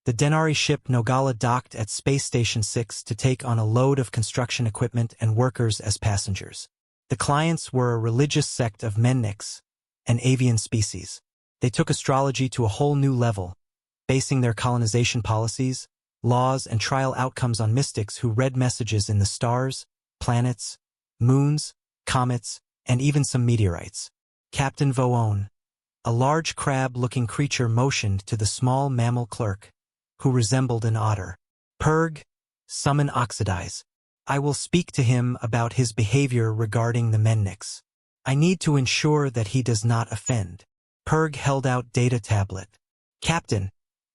The Denari ship Nogala docked at Space Station 6 to take on a load of construction equipment and workers as passengers. The clients were a religious sect of Menniks, an avian species. They took astrology to a whole new level, basing their colonization policies, laws, and trial outcomes on mystics who read messages in the stars, planets, moons, comets, and even some meteorites. Captain Voon, a large crab-looking creature, motioned to the small mammal clerk, who resembled an otter. Purg, summon Oxidize. I will speak to him about his behavior regarding the Menniks. I need to ensure that he does not offend. Purg held out data tablet. Captain,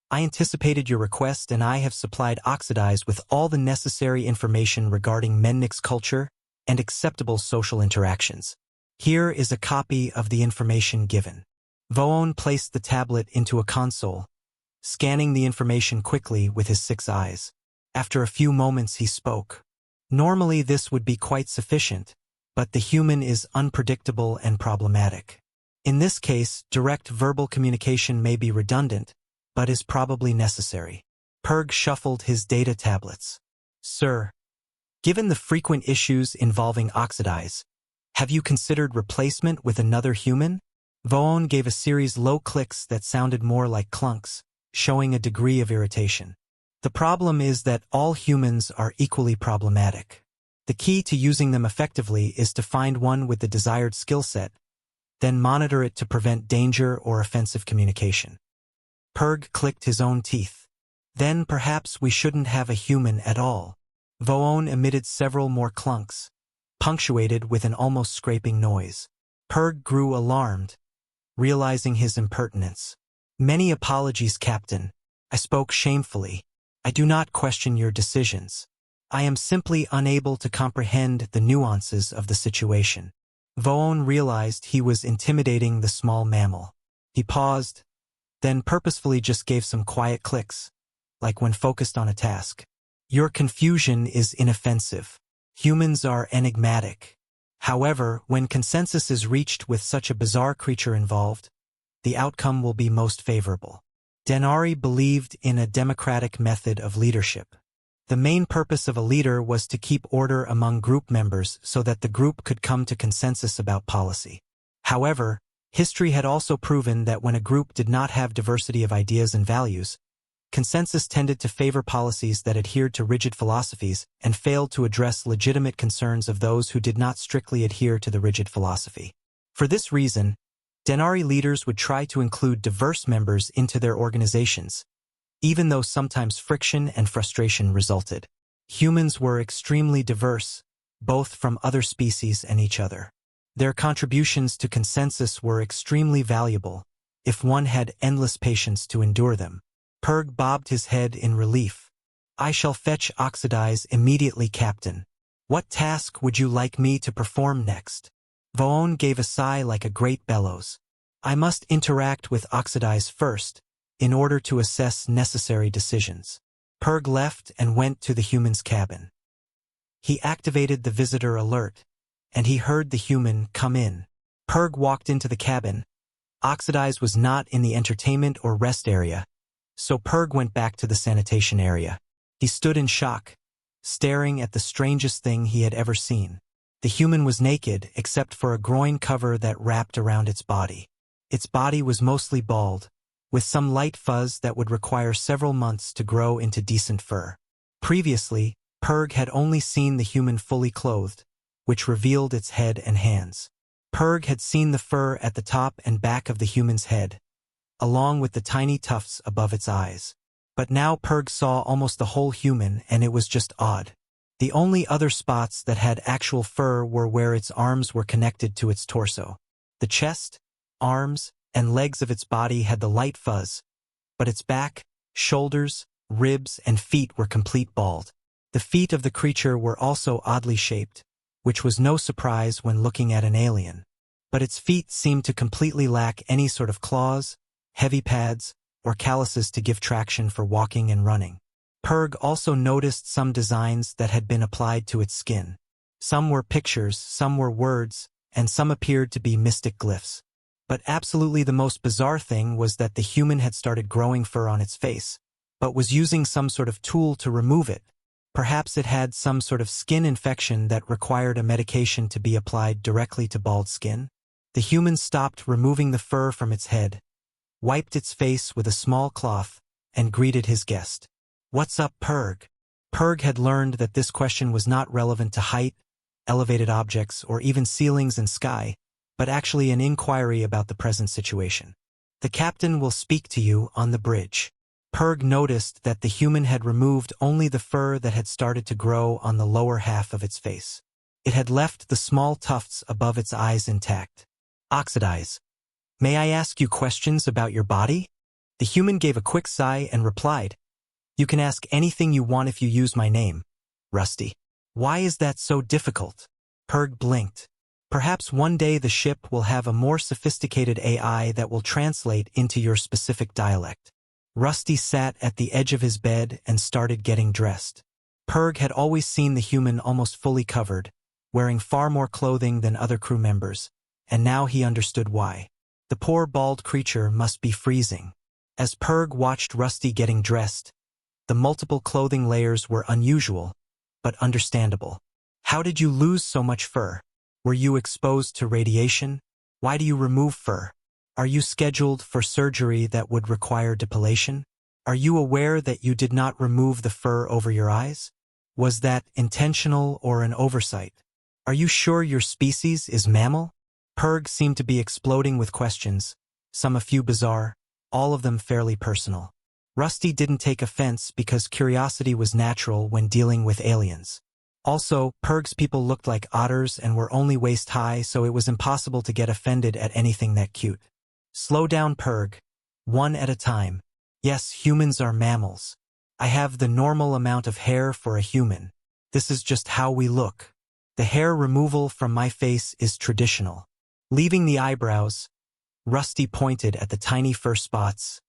I anticipated your request and I have supplied Oxidize with all the necessary information regarding Menniks culture and acceptable social interactions. Here is a copy of the information given. Voon placed the tablet into a console, scanning the information quickly with his 6 eyes. After a few moments he spoke. Normally this would be quite sufficient, but the human is unpredictable and problematic. In this case, direct verbal communication may be redundant, but is probably necessary. Purg shuffled his data tablets. Sir, given the frequent issues involving Oxidize, have you considered replacement with another human? Voon gave a series low clicks that sounded more like clunks, showing a degree of irritation. The problem is that all humans are equally problematic. The key to using them effectively is to find one with the desired skill set, then monitor it to prevent danger or offensive communication. Purg clicked his own teeth. Then perhaps we shouldn't have a human at all. Voon emitted several more clunks, punctuated with an almost scraping noise. Purg grew alarmed, realizing his impertinence. Many apologies, Captain. I spoke shamefully. I do not question your decisions. I am simply unable to comprehend the nuances of the situation. Voon realized he was intimidating the small mammal. He paused, then purposefully just gave some quiet clicks, like when focused on a task. Your confusion is inoffensive. Humans are enigmatic. However, when consensus is reached with such a bizarre creature involved, the outcome will be most favorable. Denari believed in a democratic method of leadership. The main purpose of a leader was to keep order among group members so that the group could come to consensus about policy. However, history had also proven that when a group did not have diversity of ideas and values, consensus tended to favor policies that adhered to rigid philosophies and failed to address legitimate concerns of those who did not strictly adhere to the rigid philosophy. For this reason, Denari leaders would try to include diverse members into their organizations, even though sometimes friction and frustration resulted. Humans were extremely diverse, both from other species and each other. Their contributions to consensus were extremely valuable, if one had endless patience to endure them. Purg bobbed his head in relief. I shall fetch Oxidize immediately, Captain. What task would you like me to perform next? Voon gave a sigh like a great bellows. I must interact with Oxidize first, in order to assess necessary decisions. Purg left and went to the human's cabin. He activated the visitor alert, and he heard the human come in. Purg walked into the cabin. Oxidize was not in the entertainment or rest area, so Purg went back to the sanitation area. He stood in shock, staring at the strangest thing he had ever seen. The human was naked except for a groin cover that wrapped around its body. Its body was mostly bald, with some light fuzz that would require several months to grow into decent fur. Previously, Purg had only seen the human fully clothed, which revealed its head and hands. Purg had seen the fur at the top and back of the human's head, along with the tiny tufts above its eyes. But now Purg saw almost the whole human, and it was just odd. The only other spots that had actual fur were where its arms were connected to its torso. The chest, arms, and legs of its body had the light fuzz, but its back, shoulders, ribs, and feet were complete bald. The feet of the creature were also oddly shaped, which was no surprise when looking at an alien. But its feet seemed to completely lack any sort of claws, heavy pads, or calluses to give traction for walking and running. Purg also noticed some designs that had been applied to its skin. Some were pictures, some were words, and some appeared to be mystic glyphs. But absolutely the most bizarre thing was that the human had started growing fur on its face, but was using some sort of tool to remove it. Perhaps it had some sort of skin infection that required a medication to be applied directly to bald skin. The human stopped removing the fur from its head, wiped its face with a small cloth, and greeted his guest. "What's up, Purg?" Purg had learned that this question was not relevant to height, elevated objects, or even ceilings and sky, but actually an inquiry about the present situation. "The captain will speak to you on the bridge." Purg noticed that the human had removed only the fur that had started to grow on the lower half of its face. It had left the small tufts above its eyes intact. "Oxidize. May I ask you questions about your body?" The human gave a quick sigh and replied, "You can ask anything you want if you use my name, Rusty." "Why is that so difficult?" Purg blinked. "Perhaps one day the ship will have a more sophisticated AI that will translate into your specific dialect." Rusty sat at the edge of his bed and started getting dressed. Purg had always seen the human almost fully covered, wearing far more clothing than other crew members, and now he understood why. The poor bald creature must be freezing. As Purg watched Rusty getting dressed, the multiple clothing layers were unusual, but understandable. "How did you lose so much fur? Were you exposed to radiation? Why do you remove fur? Are you scheduled for surgery that would require depilation? Are you aware that you did not remove the fur over your eyes? Was that intentional or an oversight? Are you sure your species is mammal?" Purg seemed to be exploding with questions, some a few bizarre, all of them fairly personal. Rusty didn't take offense because curiosity was natural when dealing with aliens. Also, Purg's people looked like otters and were only waist-high, so it was impossible to get offended at anything that cute. "Slow down, Purg. One at a time. Yes, humans are mammals. I have the normal amount of hair for a human. This is just how we look. The hair removal from my face is traditional." Leaving the eyebrows, Rusty pointed at the tiny fur spots,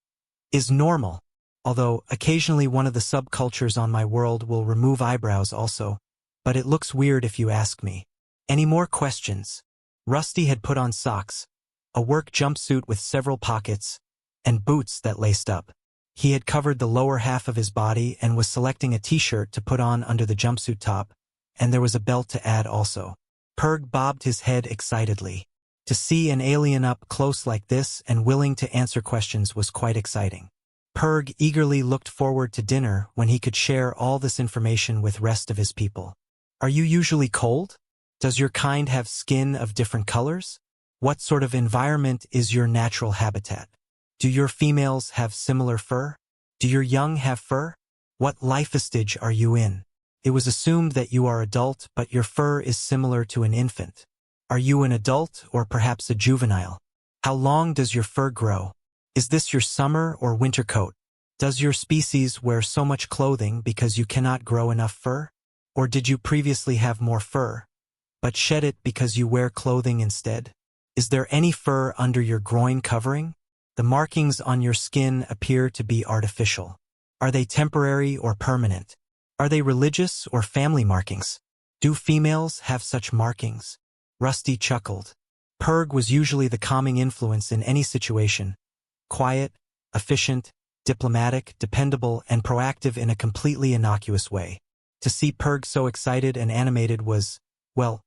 "is normal, although occasionally one of the subcultures on my world will remove eyebrows also, but it looks weird if you ask me. Any more questions?" Rusty had put on socks, a work jumpsuit with several pockets, and boots that laced up. He had covered the lower half of his body and was selecting a t-shirt to put on under the jumpsuit top, and there was a belt to add also. Purg bobbed his head excitedly. To see an alien up close like this and willing to answer questions was quite exciting. Purg eagerly looked forward to dinner when he could share all this information with rest of his people. "Are you usually cold? Does your kind have skin of different colors? What sort of environment is your natural habitat? Do your females have similar fur? Do your young have fur? What life stage are you in? It was assumed that you are adult, but your fur is similar to an infant. Are you an adult or perhaps a juvenile? How long does your fur grow? Is this your summer or winter coat? Does your species wear so much clothing because you cannot grow enough fur? Or did you previously have more fur, but shed it because you wear clothing instead? Is there any fur under your groin covering? The markings on your skin appear to be artificial. Are they temporary or permanent? Are they religious or family markings? Do females have such markings?" Rusty chuckled. Purg was usually the calming influence in any situation. Quiet, efficient, diplomatic, dependable, and proactive in a completely innocuous way. To see Purg so excited and animated was, well,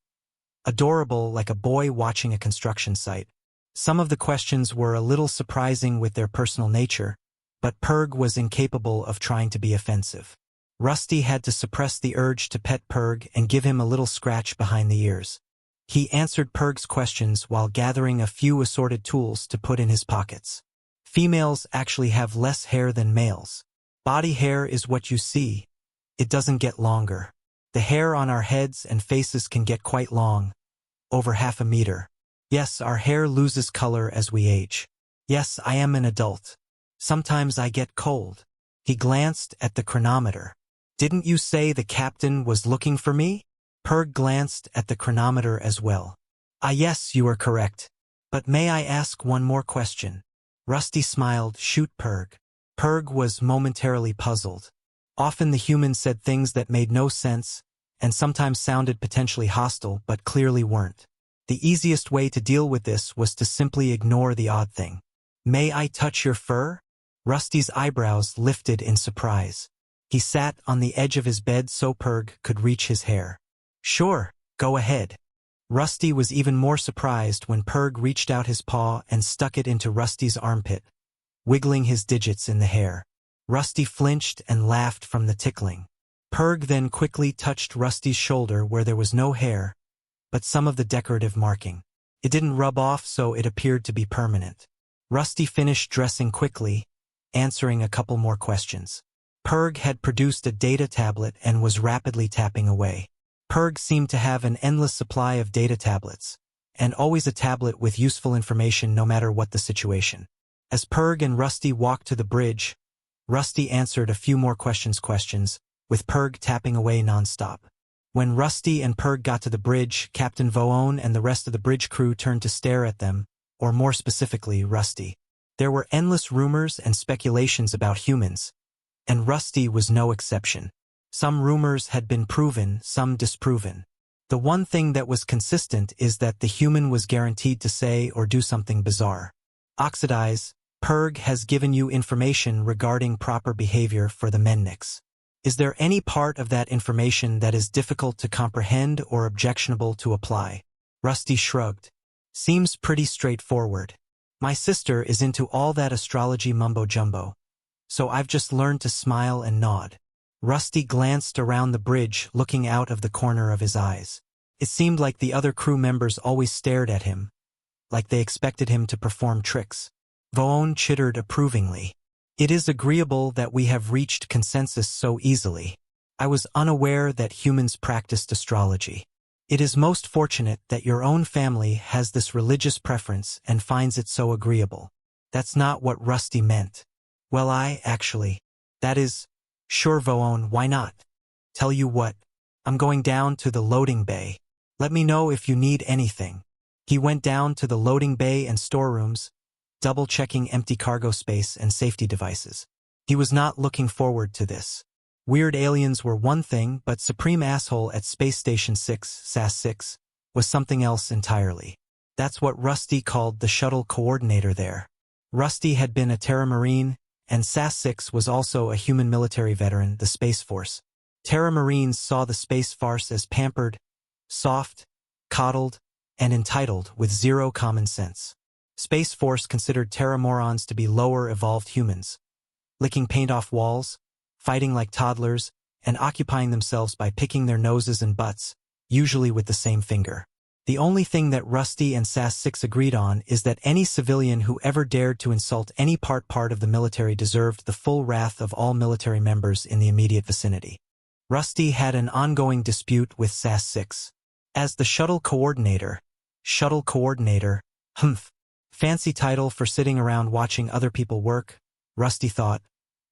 adorable, like a boy watching a construction site. Some of the questions were a little surprising with their personal nature, but Purg was incapable of trying to be offensive. Rusty had to suppress the urge to pet Purg and give him a little scratch behind the ears. He answered Purg's questions while gathering a few assorted tools to put in his pockets. "Females actually have less hair than males. Body hair is what you see. It doesn't get longer. The hair on our heads and faces can get quite long, over 1/2 meter. Yes, our hair loses color as we age. Yes, I am an adult. Sometimes I get cold." He glanced at the chronometer. "Didn't you say the captain was looking for me?" Purg glanced at the chronometer as well. "Ah, yes, you are correct. But may I ask one more question?" Rusty smiled. "Shoot, Purg." Purg was momentarily puzzled. Often the human said things that made no sense, and sometimes sounded potentially hostile, but clearly weren't. The easiest way to deal with this was to simply ignore the odd thing. "May I touch your fur?" Rusty's eyebrows lifted in surprise. He sat on the edge of his bed so Purg could reach his hair. Sure, go ahead. Rusty was even more surprised when Purg reached out his paw and stuck it into Rusty's armpit, wiggling his digits in the hair. Rusty flinched and laughed from the tickling. Purg then quickly touched Rusty's shoulder where there was no hair, but some of the decorative marking. It didn't rub off, so it appeared to be permanent. Rusty finished dressing quickly, answering a couple more questions. Purg had produced a data tablet and was rapidly tapping away. Purg seemed to have an endless supply of data tablets, and always a tablet with useful information no matter what the situation. As Purg and Rusty walked to the bridge, Rusty answered a few more questions, with Purg tapping away nonstop. When Rusty and Purg got to the bridge, Captain Voone and the rest of the bridge crew turned to stare at them, or more specifically, Rusty. There were endless rumors and speculations about humans, and Rusty was no exception. Some rumors had been proven, some disproven. The one thing that was consistent is that the human was guaranteed to say or do something bizarre. Oxidize, Purg has given you information regarding proper behavior for the Mendix. Is there any part of that information that is difficult to comprehend or objectionable to apply? Rusty shrugged. Seems pretty straightforward. My sister is into all that astrology mumbo-jumbo, so I've just learned to smile and nod. Rusty glanced around the bridge, looking out of the corner of his eyes. It seemed like the other crew members always stared at him, like they expected him to perform tricks. Voone chittered approvingly. It is agreeable that we have reached consensus so easily. I was unaware that humans practiced astrology. It is most fortunate that your own family has this religious preference and finds it so agreeable. That's not what Rusty meant. Well, that is, sure Voone, why not? Tell you what, I'm going down to the loading bay. Let me know if you need anything. He went down to the loading bay and storerooms, double-checking empty cargo space and safety devices. He was not looking forward to this. Weird aliens were one thing, but Supreme Asshole at Space Station 6, SAS-6, was something else entirely. That's what Rusty called the shuttle coordinator there. Rusty had been a Terra Marine, and SAS-6 was also a human military veteran, the Space Force. Terra Marines saw the Space Farce as pampered, soft, coddled, and entitled with zero common sense. Space Force considered Terra morons to be lower evolved humans, licking paint off walls, fighting like toddlers, and occupying themselves by picking their noses and butts, usually with the same finger. The only thing that Rusty and SAS-6 agreed on is that any civilian who ever dared to insult any part of the military deserved the full wrath of all military members in the immediate vicinity. Rusty had an ongoing dispute with SAS-6. As the shuttle coordinator, fancy title for sitting around watching other people work, Rusty thought.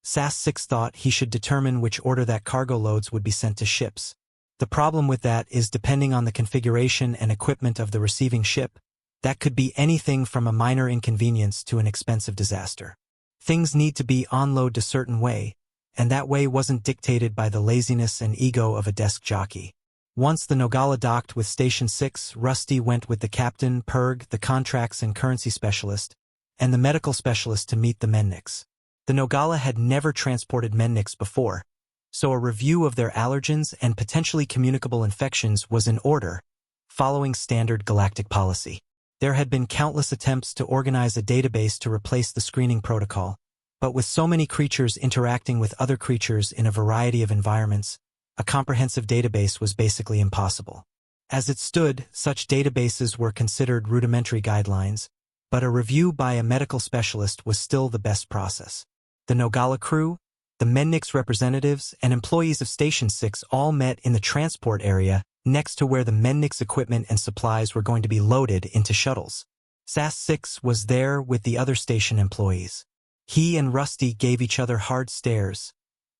SAS-6 thought he should determine which order that cargo loads would be sent to ships. The problem with that is, depending on the configuration and equipment of the receiving ship, that could be anything from a minor inconvenience to an expensive disaster. Things need to be on-load a certain way, and that way wasn't dictated by the laziness and ego of a desk jockey. Once the Nogala docked with Station 6, Rusty went with the captain, Purg, the contracts and currency specialist, and the medical specialist to meet the Mendix. The Nogala had never transported Mendix before, so a review of their allergens and potentially communicable infections was in order, following standard galactic policy. There had been countless attempts to organize a database to replace the screening protocol, but with so many creatures interacting with other creatures in a variety of environments, a comprehensive database was basically impossible. As it stood, such databases were considered rudimentary guidelines, but a review by a medical specialist was still the best process. The Nogala crew, the Mendix representatives, and employees of Station 6 all met in the transport area next to where the Mendix equipment and supplies were going to be loaded into shuttles. SAS-6 was there with the other station employees. He and Rusty gave each other hard stares,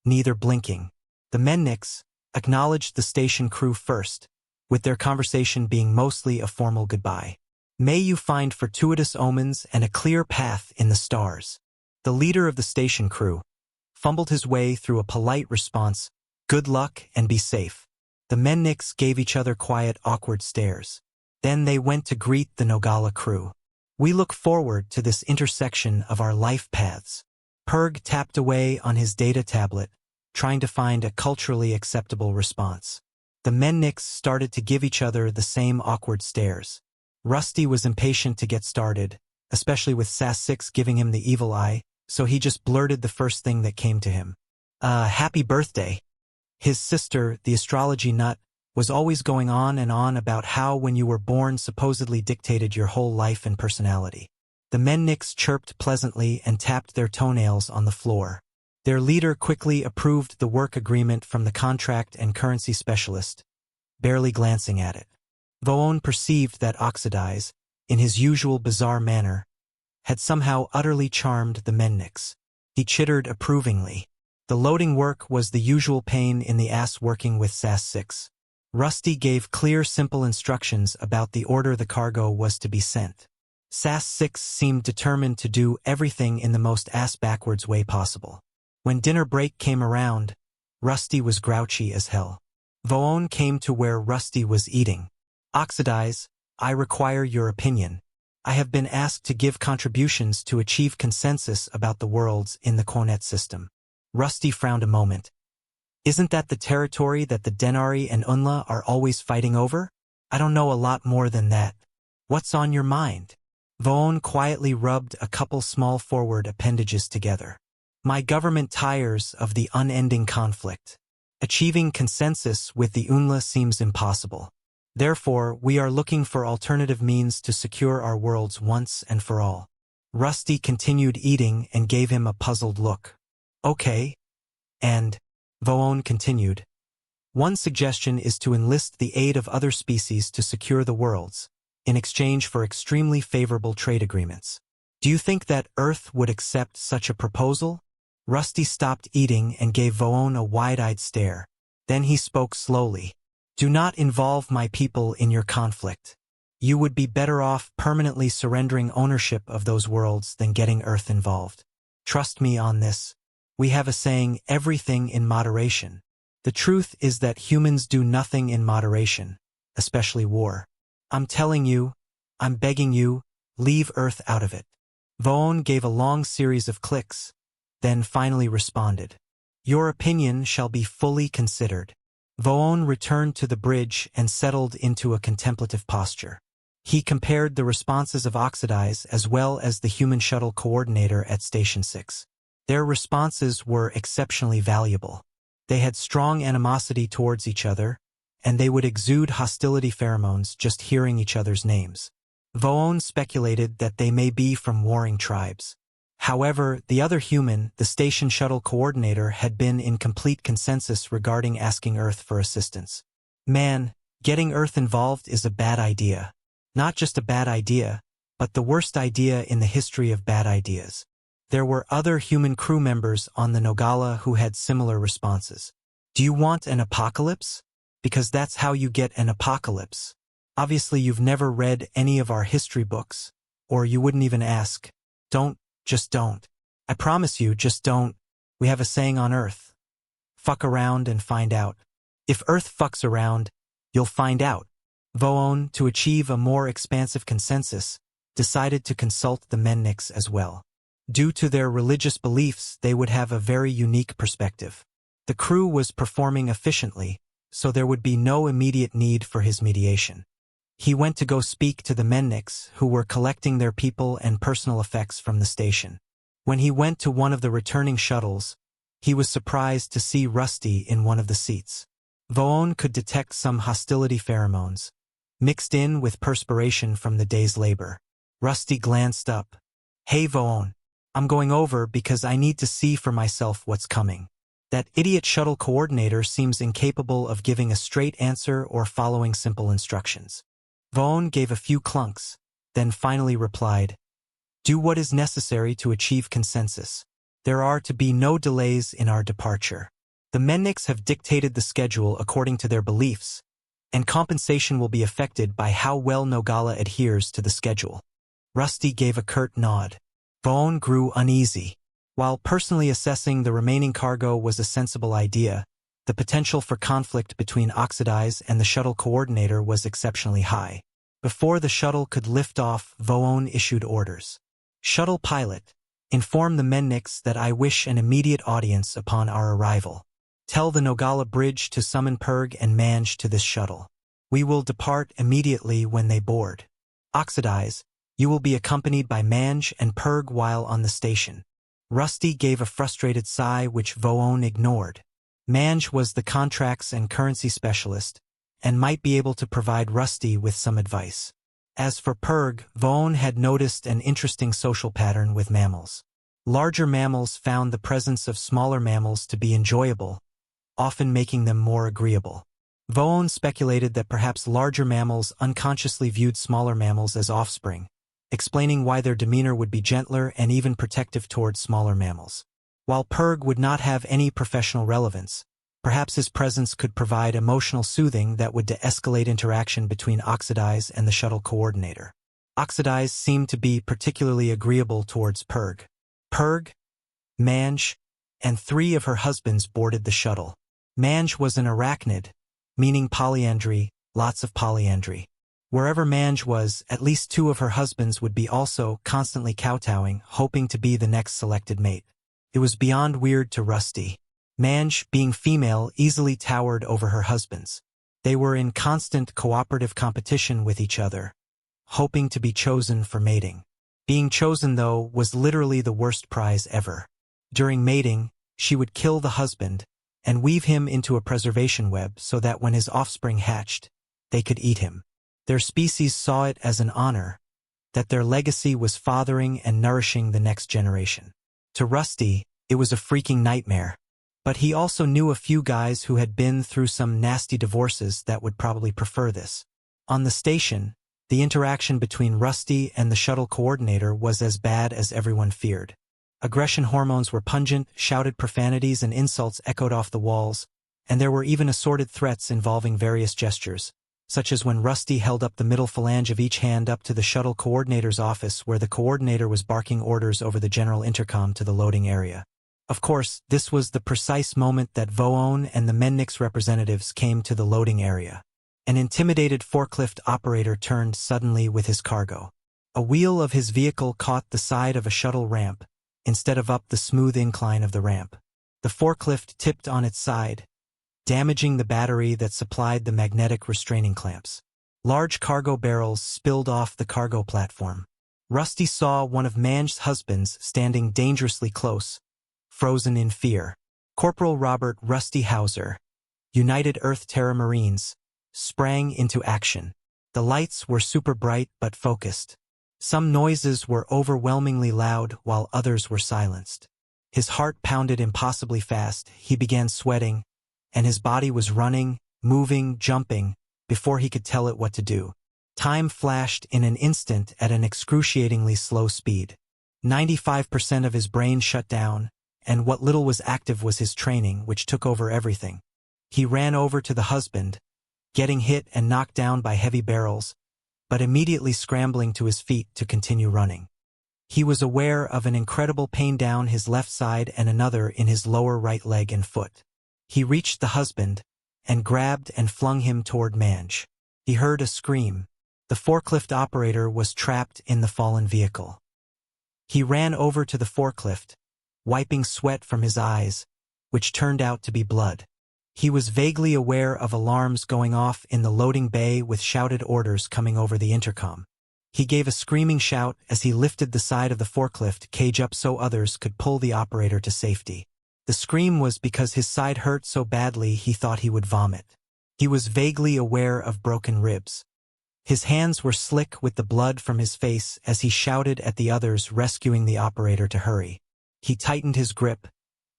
neither blinking. The Mendix acknowledged the station crew first, with their conversation being mostly a formal goodbye. May you find fortuitous omens and a clear path in the stars. The leader of the station crew fumbled his way through a polite response, good luck and be safe. The Mendix gave each other quiet, awkward stares. Then they went to greet the Nogala crew. We look forward to this intersection of our life paths. Perg tapped away on his data tablet, trying to find a culturally acceptable response. The Menniks started to give each other the same awkward stares. Rusty was impatient to get started, especially with SAS-6 giving him the evil eye, so he just blurted the first thing that came to him. Happy birthday. His sister, the astrology nut, was always going on and on about how when you were born supposedly dictated your whole life and personality. The Menniks chirped pleasantly and tapped their toenails on the floor. Their leader quickly approved the work agreement from the contract and currency specialist, barely glancing at it. Voon perceived that Oxidize, in his usual bizarre manner, had somehow utterly charmed the Menniks. He chittered approvingly. The loading work was the usual pain in the ass working with SAS-6. Rusty gave clear, simple instructions about the order the cargo was to be sent. SAS-6 seemed determined to do everything in the most ass-backwards way possible. When dinner break came around, Rusty was grouchy as hell. Voon came to where Rusty was eating. Oxidize, I require your opinion. I have been asked to give contributions to achieve consensus about the worlds in the Quonet system. Rusty frowned a moment. Isn't that the territory that the Denari and Unla are always fighting over? I don't know a lot more than that. What's on your mind? Voon quietly rubbed a couple small forward appendages together. My government tires of the unending conflict. Achieving consensus with the Unla seems impossible. Therefore, we are looking for alternative means to secure our worlds once and for all. Rusty continued eating and gave him a puzzled look. Okay. And, Voon continued, one suggestion is to enlist the aid of other species to secure the worlds, in exchange for extremely favorable trade agreements. Do you think that Earth would accept such a proposal? Rusty stopped eating and gave Voon a wide-eyed stare. Then he spoke slowly. Do not involve my people in your conflict. You would be better off permanently surrendering ownership of those worlds than getting Earth involved. Trust me on this. We have a saying, everything in moderation. The truth is that humans do nothing in moderation, especially war. I'm telling you, I'm begging you, leave Earth out of it. Voon gave a long series of clicks, then finally responded. Your opinion shall be fully considered. Voon returned to the bridge and settled into a contemplative posture. He compared the responses of Oxidize as well as the human shuttle coordinator at Station 6. Their responses were exceptionally valuable. They had strong animosity towards each other, and they would exude hostility pheromones just hearing each other's names. Voon speculated that they may be from warring tribes. However, the other human, the station shuttle coordinator, had been in complete consensus regarding asking Earth for assistance. Man, getting Earth involved is a bad idea. Not just a bad idea, but the worst idea in the history of bad ideas. There were other human crew members on the Nogala who had similar responses. Do you want an apocalypse? Because that's how you get an apocalypse. Obviously you've never read any of our history books, or you wouldn't even ask. Don't. Just don't. I promise you, just don't. We have a saying on Earth. Fuck around and find out. If Earth fucks around, you'll find out. Voon, to achieve a more expansive consensus, decided to consult the Menniks as well. Due to their religious beliefs, they would have a very unique perspective. The crew was performing efficiently, so there would be no immediate need for his mediation. He went to go speak to the Menniks, who were collecting their people and personal effects from the station. When he went to one of the returning shuttles, he was surprised to see Rusty in one of the seats. Voon could detect some hostility pheromones, mixed in with perspiration from the day's labor. Rusty glanced up. Hey Voon, I'm going over because I need to see for myself what's coming. That idiot shuttle coordinator seems incapable of giving a straight answer or following simple instructions. Voon gave a few clunks, then finally replied, do what is necessary to achieve consensus. There are to be no delays in our departure. The Menniks have dictated the schedule according to their beliefs, and compensation will be affected by how well Nogala adheres to the schedule. Rusty gave a curt nod. Voon grew uneasy. While personally assessing the remaining cargo was a sensible idea, the potential for conflict between Oxidize and the shuttle coordinator was exceptionally high. Before the shuttle could lift off, Voon issued orders. Shuttle pilot, Inform the Menniks that I wish an immediate audience upon our arrival. Tell the Nogala Bridge to summon Purg and Manj to this shuttle. We will depart immediately when they board. Oxidize, you will be accompanied by Manj and Purg while on the station. Rusty gave a frustrated sigh which Voon ignored. Manj was the contracts and currency specialist, and might be able to provide Rusty with some advice. As for Purg, Voon had noticed an interesting social pattern with mammals. Larger mammals found the presence of smaller mammals to be enjoyable, often making them more agreeable. Voon speculated that perhaps larger mammals unconsciously viewed smaller mammals as offspring, explaining why their demeanor would be gentler and even protective towards smaller mammals. While Purg would not have any professional relevance, perhaps his presence could provide emotional soothing that would de-escalate interaction between Oxidize and the shuttle coordinator. Oxidize seemed to be particularly agreeable towards Purg. Purg, Manj, and 3 of her husbands boarded the shuttle. Manj was an arachnid, meaning polyandry, lots of polyandry. Wherever Manj was, at least 2 of her husbands would be also constantly kowtowing, hoping to be the next selected mate. It was beyond weird to Rusty. Manj, being female, easily towered over her husbands. They were in constant cooperative competition with each other, hoping to be chosen for mating. Being chosen, though, was literally the worst prize ever. During mating, she would kill the husband and weave him into a preservation web so that when his offspring hatched, they could eat him. Their species saw it as an honor, that their legacy was fathering and nourishing the next generation. To Rusty, it was a freaking nightmare. But he also knew a few guys who had been through some nasty divorces that would probably prefer this. On the station, the interaction between Rusty and the shuttle coordinator was as bad as everyone feared. Aggression hormones were pungent, shouted profanities and insults echoed off the walls, and there were even assorted threats involving various gestures, such as when Rusty held up the middle phalange of each hand up to the shuttle coordinator's office where the coordinator was barking orders over the general intercom to the loading area. Of course, this was the precise moment that Voon and the Menniks representatives came to the loading area. An intimidated forklift operator turned suddenly with his cargo. A wheel of his vehicle caught the side of a shuttle ramp, instead of up the smooth incline of the ramp. The forklift tipped on its side, damaging the battery that supplied the magnetic restraining clamps. Large cargo barrels spilled off the cargo platform. Rusty saw one of Manj's husbands standing dangerously close, frozen in fear. Corporal Robert Rusty Hauser, United Earth Terra Marines, sprang into action. The lights were super bright but focused. Some noises were overwhelmingly loud while others were silenced. His heart pounded impossibly fast, he began sweating, and his body was running, moving, jumping, before he could tell it what to do. Time flashed in an instant at an excruciatingly slow speed. 95% of his brain shut down, and what little was active was his training, which took over everything. He ran over to the husband, getting hit and knocked down by heavy barrels, but immediately scrambling to his feet to continue running. He was aware of an incredible pain down his left side and another in his lower right leg and foot. He reached the husband, and grabbed and flung him toward Manj. He heard a scream. The forklift operator was trapped in the fallen vehicle. He ran over to the forklift, wiping sweat from his eyes, which turned out to be blood. He was vaguely aware of alarms going off in the loading bay with shouted orders coming over the intercom. He gave a screaming shout as he lifted the side of the forklift cage up so others could pull the operator to safety. The scream was because his side hurt so badly he thought he would vomit. He was vaguely aware of broken ribs. His hands were slick with the blood from his face as he shouted at the others rescuing the operator to hurry. He tightened his grip,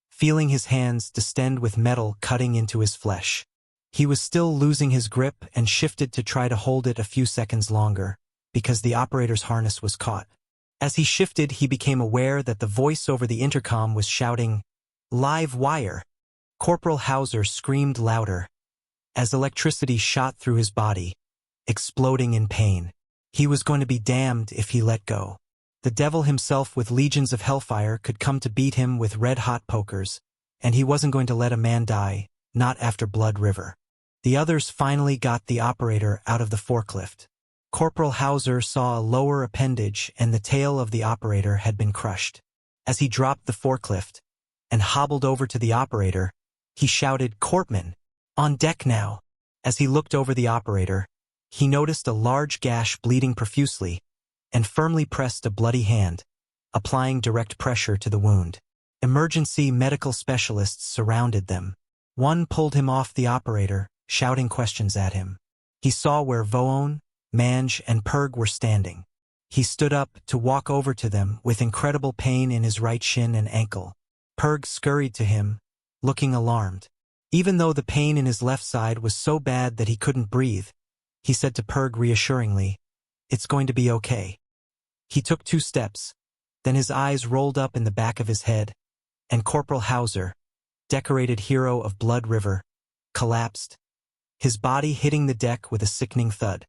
feeling his hands distend with metal cutting into his flesh. He was still losing his grip and shifted to try to hold it a few seconds longer, because the operator's harness was caught. As he shifted, he became aware that the voice over the intercom was shouting, "Live wire!" Corporal Hauser screamed louder, as electricity shot through his body, exploding in pain. He was going to be damned if he let go. The devil himself with legions of hellfire could come to beat him with red-hot pokers, and he wasn't going to let a man die, not after Blood River. The others finally got the operator out of the forklift. Corporal Hauser saw a lower appendage and the tail of the operator had been crushed. As he dropped the forklift and hobbled over to the operator, he shouted, "Corpman, on deck now." As he looked over the operator, he noticed a large gash bleeding profusely and firmly pressed a bloody hand, applying direct pressure to the wound. Emergency medical specialists surrounded them. One pulled him off the operator, shouting questions at him. He saw where Voon, Mange, and Purg were standing. He stood up to walk over to them with incredible pain in his right shin and ankle. Purg scurried to him, looking alarmed. Even though the pain in his left side was so bad that he couldn't breathe, he said to Purg reassuringly, "It's going to be okay." He took 2 steps, then his eyes rolled up in the back of his head, and Corporal Hauser, decorated hero of Blood River, collapsed, his body hitting the deck with a sickening thud.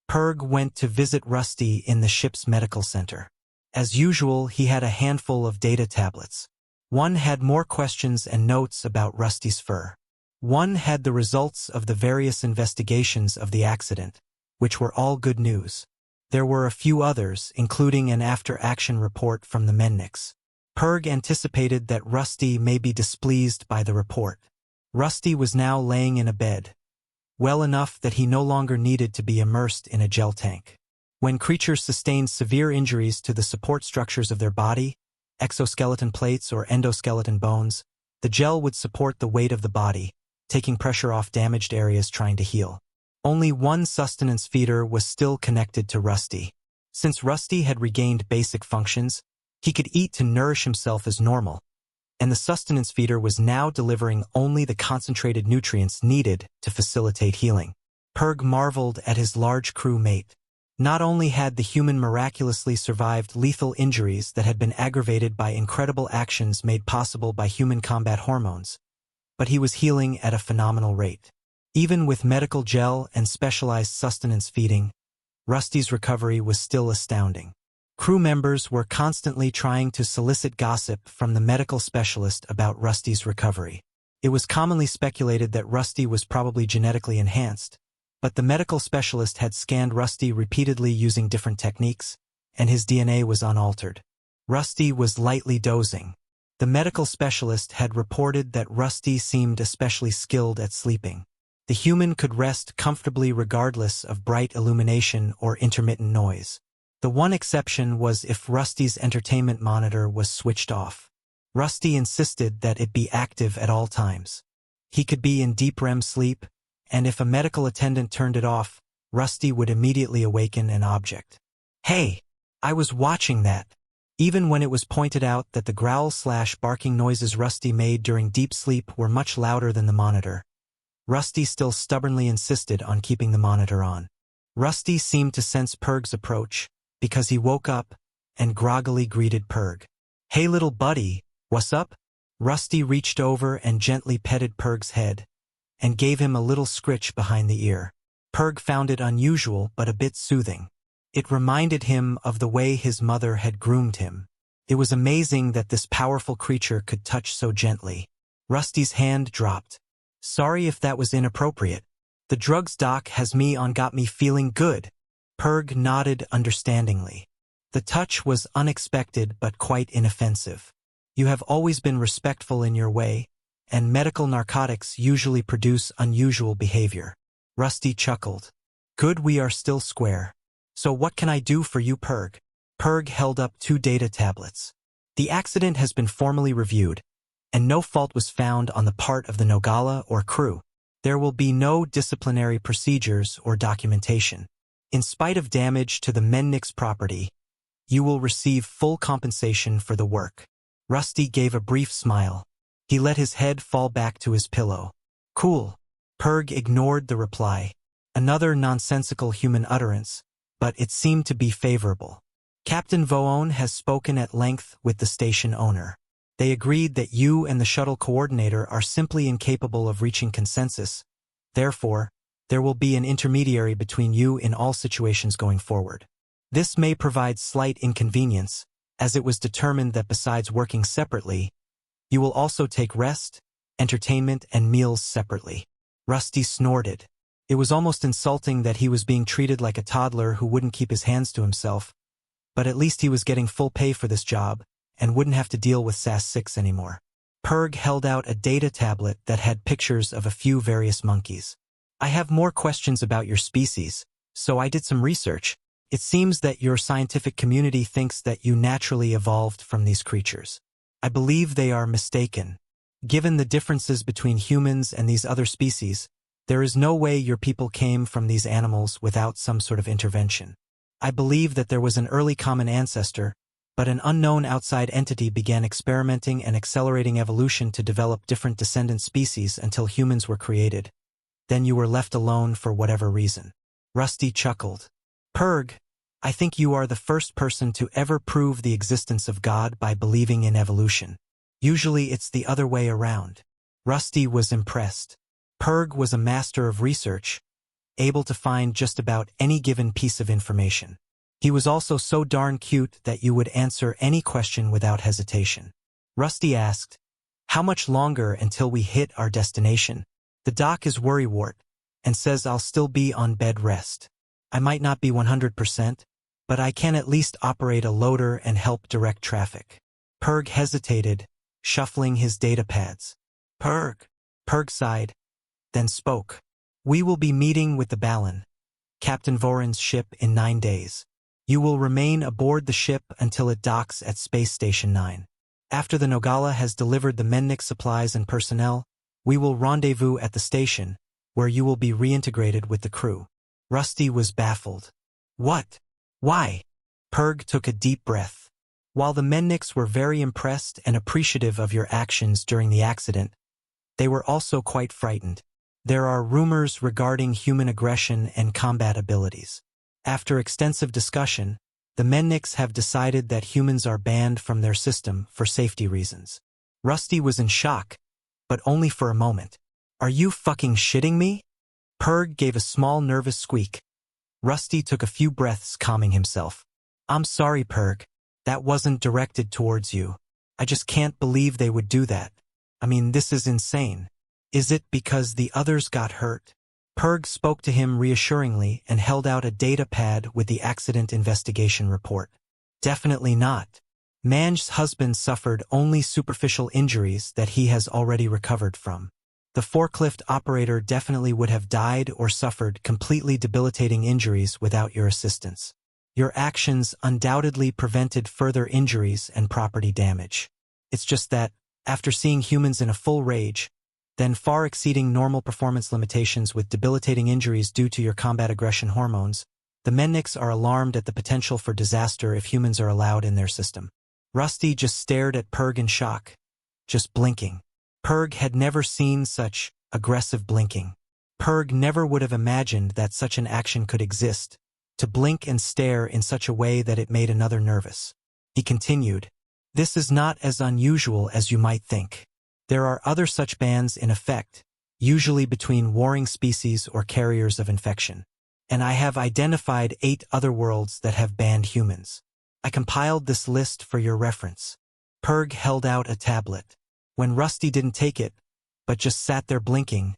Purg went to visit Rusty in the ship's medical center. As usual, he had a handful of data tablets. One had more questions and notes about Rusty's fur. One had the results of the various investigations of the accident, which were all good news. There were a few others, including an after-action report from the Menniks. Purg anticipated that Rusty may be displeased by the report. Rusty was now laying in a bed, well enough that he no longer needed to be immersed in a gel tank. When creatures sustained severe injuries to the support structures of their body, exoskeleton plates or endoskeleton bones, the gel would support the weight of the body, taking pressure off damaged areas trying to heal. Only one sustenance feeder was still connected to Rusty. Since Rusty had regained basic functions, he could eat to nourish himself as normal, and the sustenance feeder was now delivering only the concentrated nutrients needed to facilitate healing. Purg marveled at his large crew mate. Not only had the human miraculously survived lethal injuries that had been aggravated by incredible actions made possible by human combat hormones, but he was healing at a phenomenal rate. Even with medical gel and specialized sustenance feeding, Rusty's recovery was still astounding. Crew members were constantly trying to solicit gossip from the medical specialist about Rusty's recovery. It was commonly speculated that Rusty was probably genetically enhanced, but the medical specialist had scanned Rusty repeatedly using different techniques, and his DNA was unaltered. Rusty was lightly dozing. The medical specialist had reported that Rusty seemed especially skilled at sleeping. The human could rest comfortably regardless of bright illumination or intermittent noise. The one exception was if Rusty's entertainment monitor was switched off. Rusty insisted that it be active at all times. He could be in deep REM sleep, and if a medical attendant turned it off, Rusty would immediately awaken an object. "Hey, I was watching that." Even when it was pointed out that the growl/barking noises Rusty made during deep sleep were much louder than the monitor, Rusty still stubbornly insisted on keeping the monitor on. Rusty seemed to sense Purg's approach, because he woke up and groggily greeted Purg. "Hey little buddy, what's up?" Rusty reached over and gently petted Purg's head, and gave him a little scritch behind the ear. Purg found it unusual but a bit soothing. It reminded him of the way his mother had groomed him. It was amazing that this powerful creature could touch so gently. Rusty's hand dropped. "Sorry if that was inappropriate. The drugs doc has me on got me feeling good." Purg nodded understandingly. The touch was unexpected but quite inoffensive. "You have always been respectful in your way, and medical narcotics usually produce unusual behavior." Rusty chuckled. "Good, we are still square. So what can I do for you, Purg?" Purg held up 2 data tablets. "The accident has been formally reviewed, and no fault was found on the part of the Nogala or crew. There will be no disciplinary procedures or documentation. In spite of damage to the Menniks property, you will receive full compensation for the work." Rusty gave a brief smile. He let his head fall back to his pillow. "Cool." Purg ignored the reply. Another nonsensical human utterance, but it seemed to be favorable. "Captain Voon has spoken at length with the station owner. They agreed that you and the shuttle coordinator are simply incapable of reaching consensus. Therefore, there will be an intermediary between you in all situations going forward. This may provide slight inconvenience, as it was determined that besides working separately, you will also take rest, entertainment, and meals separately." Rusty snorted. It was almost insulting that he was being treated like a toddler who wouldn't keep his hands to himself, but at least he was getting full pay for this job, and wouldn't have to deal with SAS-6 anymore. Purg held out a data tablet that had pictures of a few various monkeys. I have more questions about your species, so I did some research. It seems that your scientific community thinks that you naturally evolved from these creatures. I believe they are mistaken. Given the differences between humans and these other species, there is no way your people came from these animals without some sort of intervention. I believe that there was an early common ancestor, but an unknown outside entity began experimenting and accelerating evolution to develop different descendant species until humans were created. Then you were left alone for whatever reason. Rusty chuckled. Purg, I think you are the first person to ever prove the existence of God by believing in evolution. Usually it's the other way around. Rusty was impressed. Purg was a master of research, able to find just about any given piece of information. He was also so darn cute that you would answer any question without hesitation. Rusty asked, "How much longer until we hit our destination?" The doc is worrywart and says I'll still be on bed rest. I might not be 100%, but I can at least operate a loader and help direct traffic. Purg hesitated, shuffling his data pads. Purg sighed, then spoke. We will be meeting with the Balan, Captain Voran's ship, in 9 days. You will remain aboard the ship until it docks at Space Station 9. After the Nogala has delivered the Mennik supplies and personnel, we will rendezvous at the station, where you will be reintegrated with the crew. Rusty was baffled. What? Why? Purg took a deep breath. While the Menniks were very impressed and appreciative of your actions during the accident, they were also quite frightened. There are rumors regarding human aggression and combat abilities. After extensive discussion, the Menniks have decided that humans are banned from their system for safety reasons. Rusty was in shock, but only for a moment. Are you fucking shitting me? Purg gave a small nervous squeak. Rusty took a few breaths, calming himself. I'm sorry, Purg. That wasn't directed towards you. I just can't believe they would do that. I mean, this is insane. Is it because the others got hurt? Purg spoke to him reassuringly and held out a data pad with the accident investigation report. Definitely not. Manj's husband suffered only superficial injuries that he has already recovered from. The forklift operator definitely would have died or suffered completely debilitating injuries without your assistance. Your actions undoubtedly prevented further injuries and property damage. It's just that, after seeing humans in a full rage, then far exceeding normal performance limitations with debilitating injuries due to your combat aggression hormones, the Menniks are alarmed at the potential for disaster if humans are allowed in their system. Rusty just stared at Purg in shock, just blinking. Purg had never seen such aggressive blinking. Purg never would have imagined that such an action could exist, to blink and stare in such a way that it made another nervous. He continued, "This is not as unusual as you might think. There are other such bans in effect, usually between warring species or carriers of infection. And I have identified 8 other worlds that have banned humans. I compiled this list for your reference." Purg held out a tablet. When Rusty didn't take it, but just sat there blinking,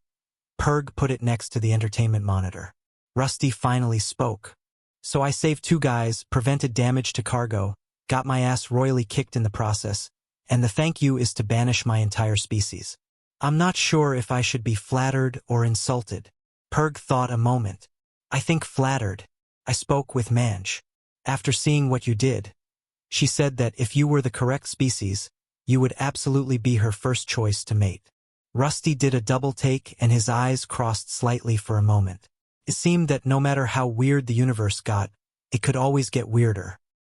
Purg put it next to the entertainment monitor. Rusty finally spoke. "So I saved 2 guys, prevented damage to cargo, got my ass royally kicked in the process, and the thank you is to banish my entire species. I'm not sure if I should be flattered or insulted." Purg thought a moment. "I think flattered. I spoke with Manj. After seeing what you did, she said that if you were the correct species, you would absolutely be her first choice to mate." Rusty did a double take and his eyes crossed slightly for a moment. It seemed that no matter how weird the universe got, it could always get weirder.